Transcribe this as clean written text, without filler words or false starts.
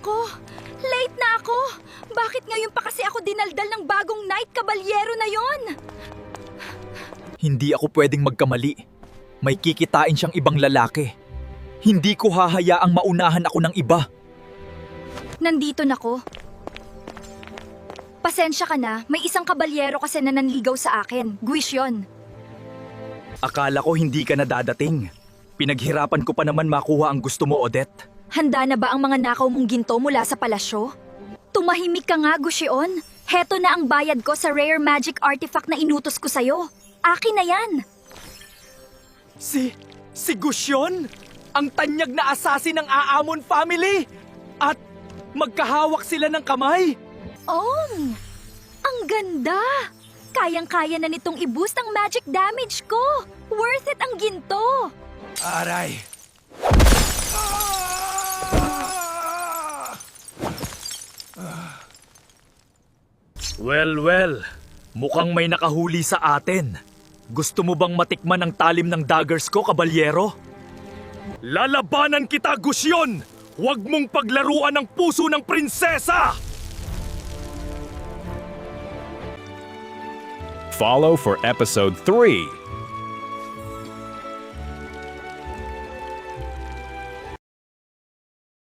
Nako, late na ako. Bakit ngayon pa kasi ako dinaldal ng bagong Knight Kabalyero na yon? Hindi ako pwedeng magkamali. May kikitain siyang ibang lalaki. Hindi ko hahayaang maunahan ako ng iba. Nandito na ko. Pasensya ka na, may isang kabalyero kasi na nanligaw sa akin. Guwish yon. Akala ko hindi ka na dadating. Pinaghirapan ko pa naman makuha ang gusto mo, Odette. Handa na ba ang mga nakaw mong ginto mula sa palasyo? Tumahimik ka nga, Gushion. Heto na ang bayad ko sa rare magic artifact na inutos ko sa'yo. Akin na yan. Si Gusyon? Ang tanyag na assassin ng Aamon family? At magkahawak sila ng kamay? Ang ganda! Kayang-kaya na nitong i-boost ang magic damage ko. Worth it ang ginto. Aray! Well, mukhang may nakahuli sa atin. Gusto mo bang matikman ang talim ng daggers ko, kabalyero? Lalabanan kita, Gusyon! Huwag mong paglaruan ang puso ng prinsesa! Follow for episode 3